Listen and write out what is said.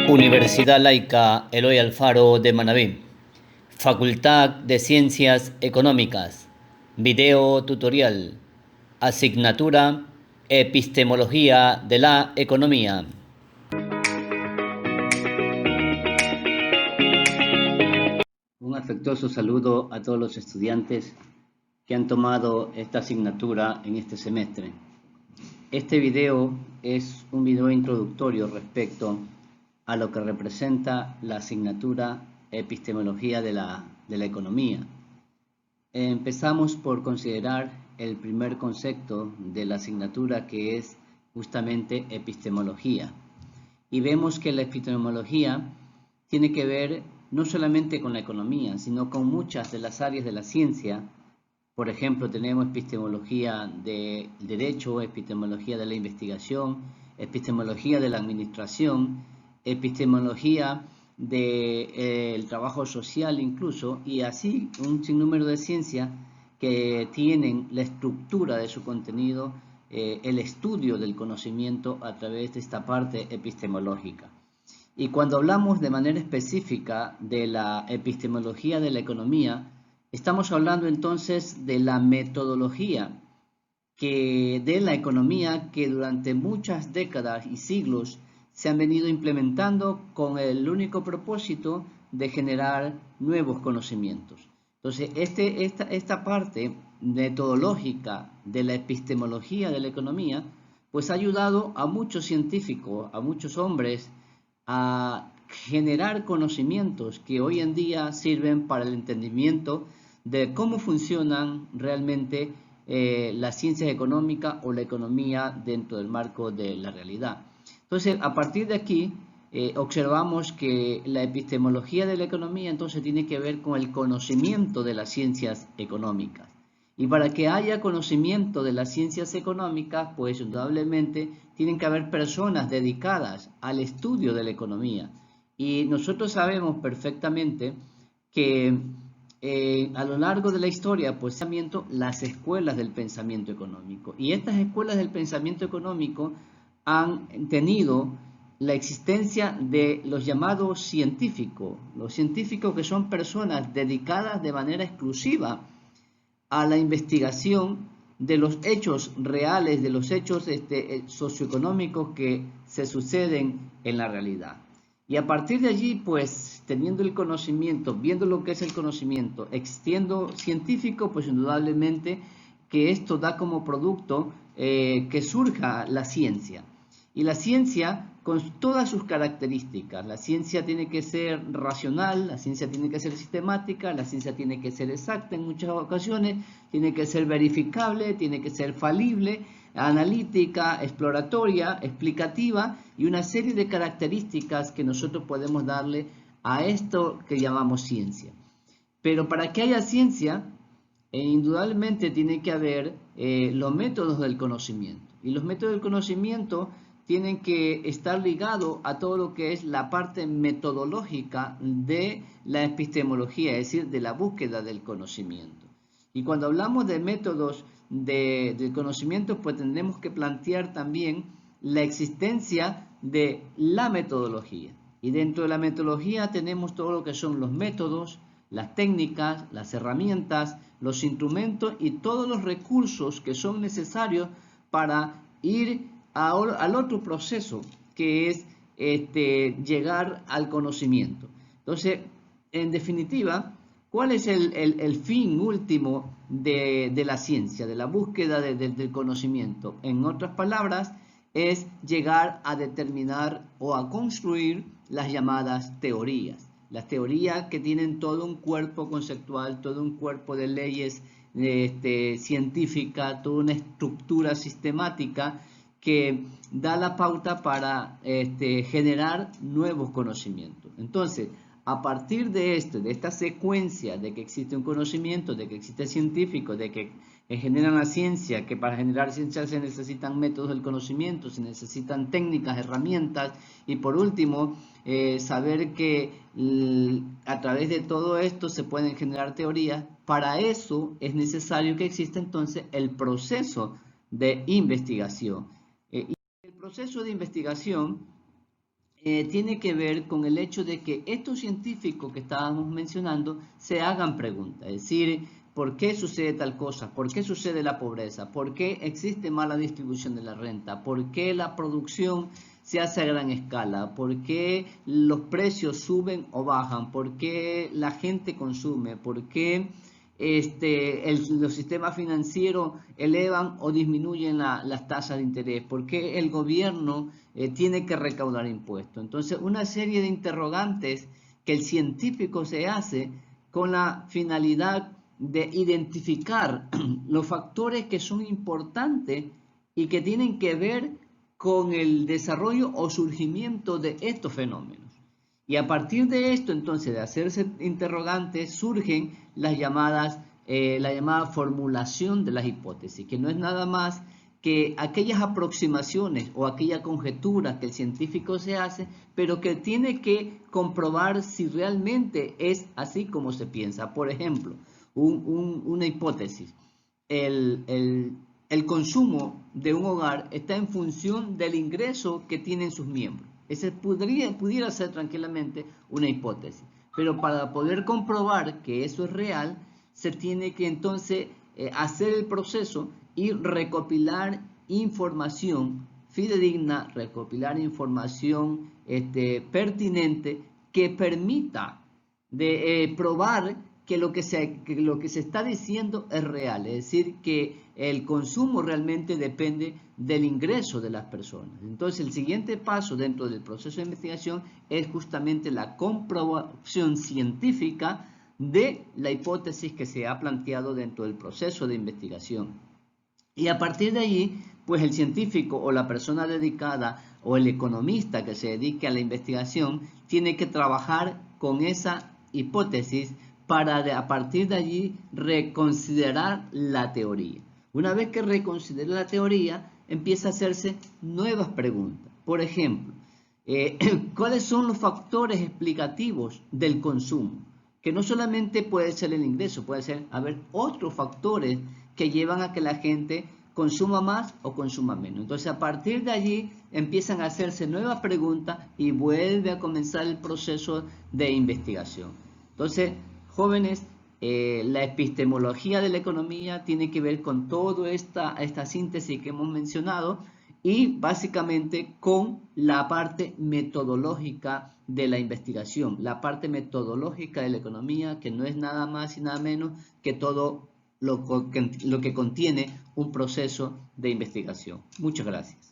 Universidad Laica Eloy Alfaro de Manabí, Facultad de Ciencias Económicas, video tutorial, asignatura Epistemología de la Economía. Un afectuoso saludo a todos los estudiantes que han tomado esta asignatura en este semestre. Este video es un video introductorio respecto a lo que representa la asignatura Epistemología de la Economía. Empezamos por considerar el primer concepto de la asignatura, que es justamente epistemología. Y vemos que la epistemología tiene que ver no solamente con la economía, sino con muchas de las áreas de la ciencia. Por ejemplo, tenemos epistemología del derecho, epistemología de la investigación, epistemología de la administración, epistemología del trabajo social incluso, y así un sinnúmero de ciencias que tienen la estructura de su contenido, el estudio del conocimiento a través de esta parte epistemológica. Y cuando hablamos de manera específica de la epistemología de la economía, estamos hablando entonces de la metodología de la economía que durante muchas décadas y siglos se han venido implementando con el único propósito de generar nuevos conocimientos. Entonces, esta parte metodológica de la epistemología de la economía, pues ha ayudado a muchos científicos, a muchos hombres, a generar conocimientos que hoy en día sirven para el entendimiento de cómo funcionan realmente las ciencias económicas o la economía dentro del marco de la realidad. Entonces, a partir de aquí, observamos que la epistemología de la economía entonces tiene que ver con el conocimiento de las ciencias económicas. Y para que haya conocimiento de las ciencias económicas, pues indudablemente tienen que haber personas dedicadas al estudio de la economía. Y nosotros sabemos perfectamente que a lo largo de la historia, pues las escuelas del pensamiento económico. Y estas escuelas del pensamiento económico han tenido la existencia de los llamados científicos. Los científicos, que son personas dedicadas de manera exclusiva a la investigación de los hechos reales, de los hechos socioeconómicos que se suceden en la realidad. Y a partir de allí, pues, teniendo el conocimiento, viendo lo que es el conocimiento, existiendo científico, pues indudablemente que esto da como producto que surja la ciencia. Y la ciencia, con todas sus características, la ciencia tiene que ser racional, la ciencia tiene que ser sistemática, la ciencia tiene que ser exacta en muchas ocasiones, tiene que ser verificable, tiene que ser falible, analítica, exploratoria, explicativa, y una serie de características que nosotros podemos darle a esto que llamamos ciencia. Pero para que haya ciencia, indudablemente tiene que haber los métodos del conocimiento. Y los métodos del conocimiento tienen que estar ligados a todo lo que es la parte metodológica de la epistemología, es decir, de la búsqueda del conocimiento. Y cuando hablamos de métodos del conocimiento, pues tendremos que plantear también la existencia de la metodología. Y dentro de la metodología tenemos todo lo que son los métodos, las técnicas, las herramientas, los instrumentos y todos los recursos que son necesarios para ir al otro proceso, que es llegar al conocimiento. Entonces, en definitiva, ¿cuál es el fin último de la ciencia, de la búsqueda del conocimiento? En otras palabras, es llegar a determinar o a construir las llamadas teorías. Las teorías que tienen todo un cuerpo conceptual, todo un cuerpo de leyes científicas, toda una estructura sistemática que da la pauta para generar nuevos conocimientos. Entonces, a partir de esta secuencia de que existe un conocimiento, de que existe científico, de que generan la ciencia, que para generar ciencia se necesitan métodos del conocimiento, se necesitan técnicas, herramientas, y por último, saber que a través de todo esto se pueden generar teorías. Para eso es necesario que exista entonces el proceso de investigación. Y el proceso de investigación tiene que ver con el hecho de que estos científicos que estábamos mencionando se hagan preguntas, es decir, ¿por qué sucede tal cosa? ¿Por qué sucede la pobreza? ¿Por qué existe mala distribución de la renta? ¿Por qué la producción se hace a gran escala? ¿Por qué los precios suben o bajan? ¿Por qué la gente consume? ¿Por qué los sistemas financieros elevan o disminuyen las tasas de interés? ¿Por qué el gobierno tiene que recaudar impuestos? Entonces, una serie de interrogantes que el científico se hace con la finalidad de identificar los factores que son importantes y que tienen que ver con el desarrollo o surgimiento de estos fenómenos. Y a partir de esto, entonces, de hacerse interrogantes, surgen la llamada formulación de las hipótesis, que no es nada más que aquellas aproximaciones o aquella conjetura que el científico se hace, pero que tiene que comprobar si realmente es así como se piensa. Por ejemplo, una hipótesis. El consumo de un hogar está en función del ingreso que tienen sus miembros. Ese pudiera ser tranquilamente una hipótesis. Pero para poder comprobar que eso es real, se tiene que entonces hacer el proceso y recopilar información fidedigna, recopilar información pertinente que permita probar que lo que se está diciendo es real, es decir, que el consumo realmente depende del ingreso de las personas. Entonces, el siguiente paso dentro del proceso de investigación es justamente la comprobación científica de la hipótesis que se ha planteado dentro del proceso de investigación. Y a partir de allí, pues el científico o la persona dedicada o el economista que se dedique a la investigación tiene que trabajar con esa hipótesis para a partir de allí reconsiderar la teoría. Una vez que reconsidera la teoría, empieza a hacerse nuevas preguntas. Por ejemplo, ¿cuáles son los factores explicativos del consumo? Que no solamente puede ser el ingreso, puede ser haber otros factores que llevan a que la gente consuma más o consuma menos. Entonces, a partir de allí empiezan a hacerse nuevas preguntas y vuelve a comenzar el proceso de investigación. Entonces, jóvenes, la epistemología de la economía tiene que ver con toda esta síntesis que hemos mencionado y básicamente con la parte metodológica de la investigación, la parte metodológica de la economía, que no es nada más y nada menos que todo lo que contiene un proceso de investigación. Muchas gracias.